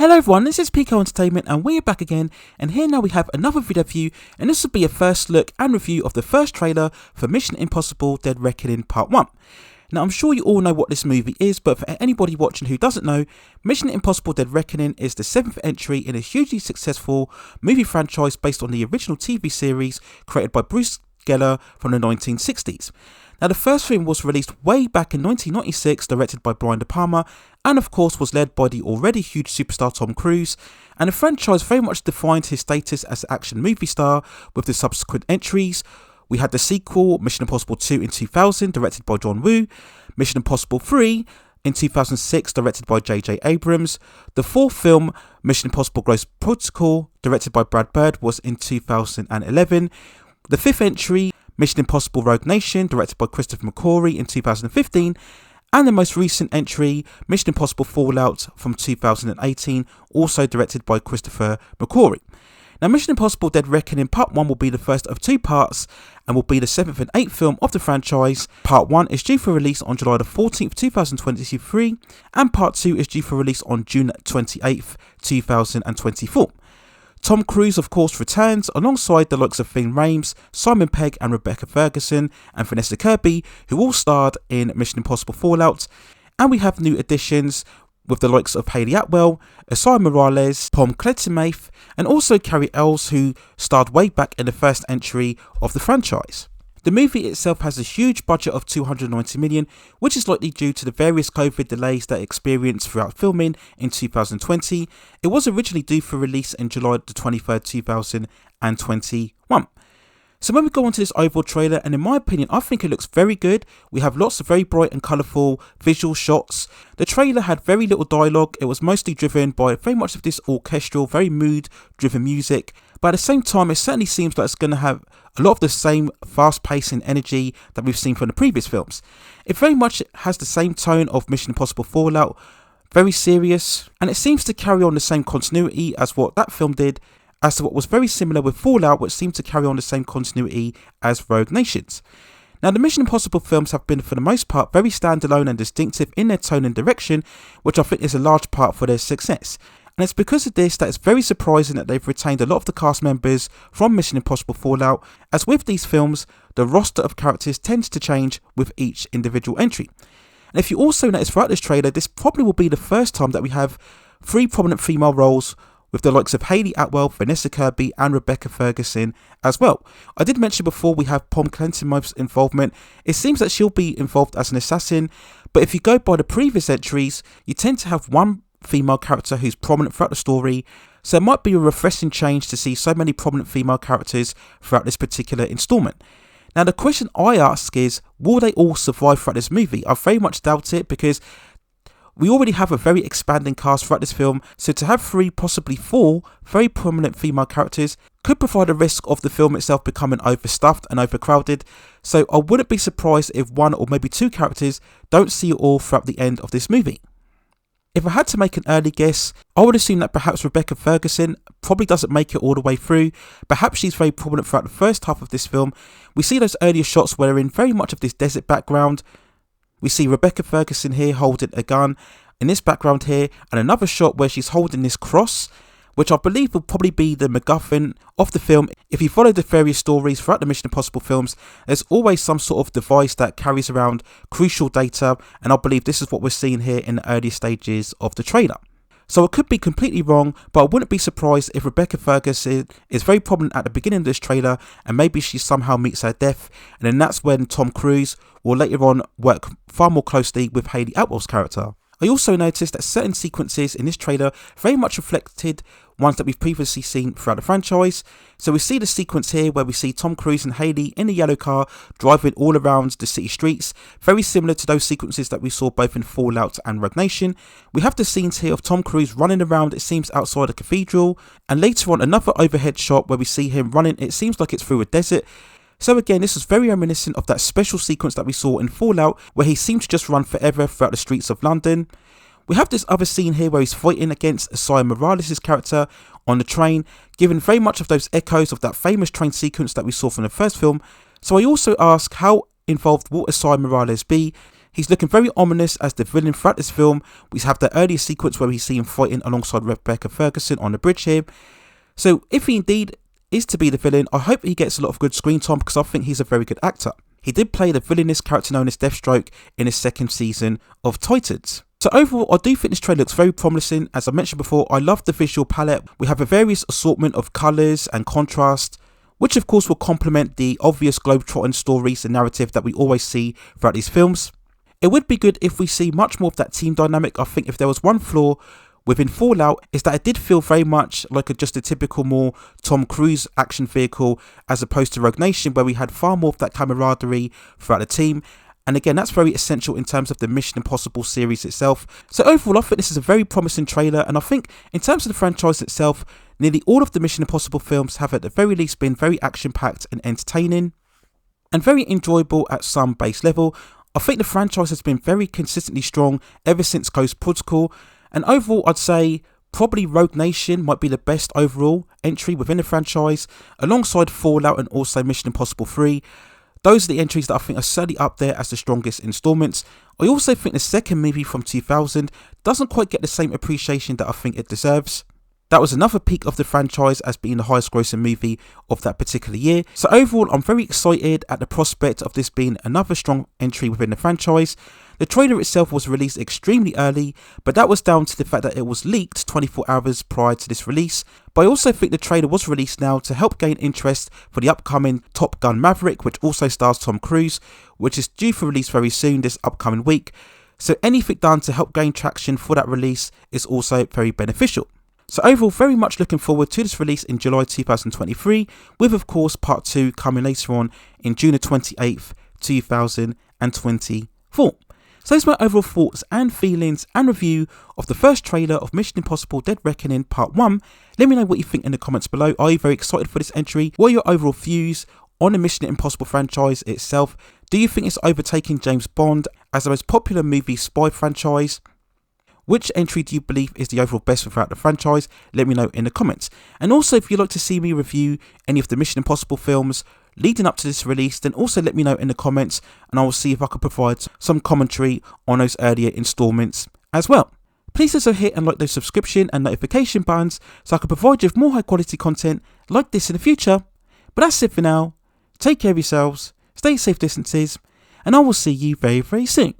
Hello everyone, this is Pico Entertainment and we're back again, and here now we have another video review, and this will be a first look and review of the first trailer for Mission Impossible Dead Reckoning Part 1. Now I'm sure you all know what this movie is, but for anybody watching who doesn't know, Mission Impossible Dead Reckoning is the 7th entry in a hugely successful movie franchise based on the original TV series created by Bruce Geller from the 1960s. Now the first film was released way back in 1996, directed by Brian De Palma, and of course was led by the already huge superstar Tom Cruise, and the franchise very much defined his status as an action movie star with the subsequent entries. We had the sequel, Mission Impossible 2 in 2000, directed by John Woo, Mission Impossible 3 in 2006, directed by J.J. Abrams. The fourth film, Mission Impossible Ghost Protocol, directed by Brad Bird, was in 2011. The fifth entry, Mission Impossible Rogue Nation, directed by Christopher McQuarrie in 2015, and the most recent entry, Mission Impossible Fallout from 2018, also directed by Christopher McQuarrie. Now Mission Impossible Dead Reckoning Part 1 will be the first of two parts and will be the 7th and 8th film of the franchise. Part 1 is due for release on July the 14th, 2023, and Part 2 is due for release on June 28th, 2024. Tom Cruise, of course, returns alongside the likes of Ving, Rhames, Simon Pegg and Rebecca Ferguson and Vanessa Kirby, who all starred in Mission Impossible Fallout. And we have new additions with the likes of Hayley Atwell, Asai Morales, Klemeintoff, and also Carrie Ells, who starred way back in the first entry of the franchise. The movie itself has a huge budget of $290 million, which is likely due to the various COVID delays that it experienced throughout filming in 2020. It was originally due for release in July the 23rd, 2021. So when we go on to this overall trailer, and in my opinion, I think it looks very good. We have lots of very bright and colourful visual shots. The trailer had very little dialogue. It was mostly driven by very much of this orchestral, very mood-driven music. But at the same time, it certainly seems like it's going to have a lot of the same fast-paced and energy that we've seen from the previous films. It very much has the same tone of Mission Impossible Fallout, very serious, and it seems to carry on the same continuity as what that film did, as to what was very similar with Fallout, which seemed to carry on the same continuity as Rogue Nations. Now, the Mission Impossible films have been, for the most part, very standalone and distinctive in their tone and direction, which I think is a large part for their success. And it's because of this that it's very surprising that they've retained a lot of the cast members from Mission Impossible Fallout, as with these films, the roster of characters tends to change with each individual entry. And if you also notice throughout this trailer, this probably will be the first time that we have three prominent female roles, with the likes of Hayley Atwell, Vanessa Kirby and Rebecca Ferguson as well. I did mention before we have Klemeintoff's involvement. It seems that she'll be involved as an assassin, but if you go by the previous entries, you tend to have one female character who's prominent throughout the story, so it might be a refreshing change to see so many prominent female characters throughout this particular installment. Now the question I ask is, will they all survive throughout this movie? I very much doubt it, because we already have a very expanding cast throughout this film, so to have 3, possibly 4 very prominent female characters could provide a risk of the film itself becoming overstuffed and overcrowded, so I wouldn't be surprised if 1 or maybe 2 characters don't see it all throughout the end of this movie. If I had to make an early guess, I would assume that perhaps Rebecca Ferguson probably doesn't make it all the way through. Perhaps she's very prominent throughout the first half of this film. We see those earlier shots where they're in very much of this desert background. We see Rebecca Ferguson here holding a gun in this background here, and another shot where she's holding this cross, which I believe will probably be the MacGuffin of the film. If you follow the various stories throughout the Mission Impossible films, there's always some sort of device that carries around crucial data, and I believe this is what we're seeing here in the early stages of the trailer. So I could be completely wrong, but I wouldn't be surprised if Rebecca Ferguson is very prominent at the beginning of this trailer, and maybe she somehow meets her death, and then that's when Tom Cruise will later on work far more closely with Hayley Atwell's character. I also noticed that certain sequences in this trailer very much reflected ones that we've previously seen throughout the franchise. So we see the sequence here where we see Tom Cruise and Hayley in a yellow car driving all around the city streets, very similar to those sequences that we saw both in Fallout and Rogue Nation. We have the scenes here of Tom Cruise running around, it seems, outside a cathedral, and later on another overhead shot where we see him running, it seems like it's through a desert. So again, this is very reminiscent of that special sequence that we saw in Fallout, where he seemed to just run forever throughout the streets of London. We have this other scene here where he's fighting against Asai Morales' character on the train, giving very much of those echoes of that famous train sequence that we saw from the first film. So I also ask, how involved will Asai Morales be? He's looking very ominous as the villain throughout this film. We have the earlier sequence where we see him fighting alongside Rebecca Ferguson on the bridge here. So if he indeed is to be the villain, I hope he gets a lot of good screen time because I think he's a very good actor. He did play the villainous character known as Deathstroke in his second season of Titans. So overall, I do think this trailer looks very promising. As I mentioned before, I love the visual palette. We have a various assortment of colours and contrast, which of course will complement the obvious globetrotting stories and narrative that we always see throughout these films. It would be good if we see much more of that team dynamic. I think if there was one flaw within Fallout is that it did feel very much like just a typical more Tom Cruise action vehicle as opposed to Rogue Nation, where we had far more of that camaraderie throughout the team. And again, that's very essential in terms of the Mission Impossible series itself. So overall, I think this is a very promising trailer, and I think in terms of the franchise itself, nearly all of the Mission Impossible films have at the very least been very action-packed and entertaining, and very enjoyable at some base level. I think the franchise has been very consistently strong ever since Ghost Protocol, and overall I'd say probably Rogue Nation might be the best overall entry within the franchise, alongside Fallout and also Mission Impossible 3. Those are the entries that I think are certainly up there as the strongest installments. I also think the second movie from 2000 doesn't quite get the same appreciation that I think it deserves. That was another peak of the franchise as being the highest grossing movie of that particular year. So overall, I'm very excited at the prospect of this being another strong entry within the franchise. The trailer itself was released extremely early, but that was down to the fact that it was leaked 24 hours prior to this release. But I also think the trailer was released now to help gain interest for the upcoming Top Gun Maverick, which also stars Tom Cruise, which is due for release very soon this upcoming week. So anything done to help gain traction for that release is also very beneficial. So overall, very much looking forward to this release in July 2023, with of course part 2 coming later on in June 28th, 2024. So those are my overall thoughts and feelings and review of the first trailer of Mission Impossible Dead Reckoning Part 1. Let me know what you think in the comments below. Are you very excited for this entry? What are your overall views on the Mission Impossible franchise itself? Do you think it's overtaking James Bond as the most popular movie spy franchise? Which entry do you believe is the overall best throughout the franchise? Let me know in the comments. And also, if you'd like to see me review any of the Mission Impossible films leading up to this release, then also let me know in the comments, and I will see if I can provide some commentary on those earlier installments as well. Please also hit and like those subscription and notification buttons so I can provide you with more high quality content like this in the future. But that's it for now. Take care of yourselves, stay safe distances, and I will see you very, very soon.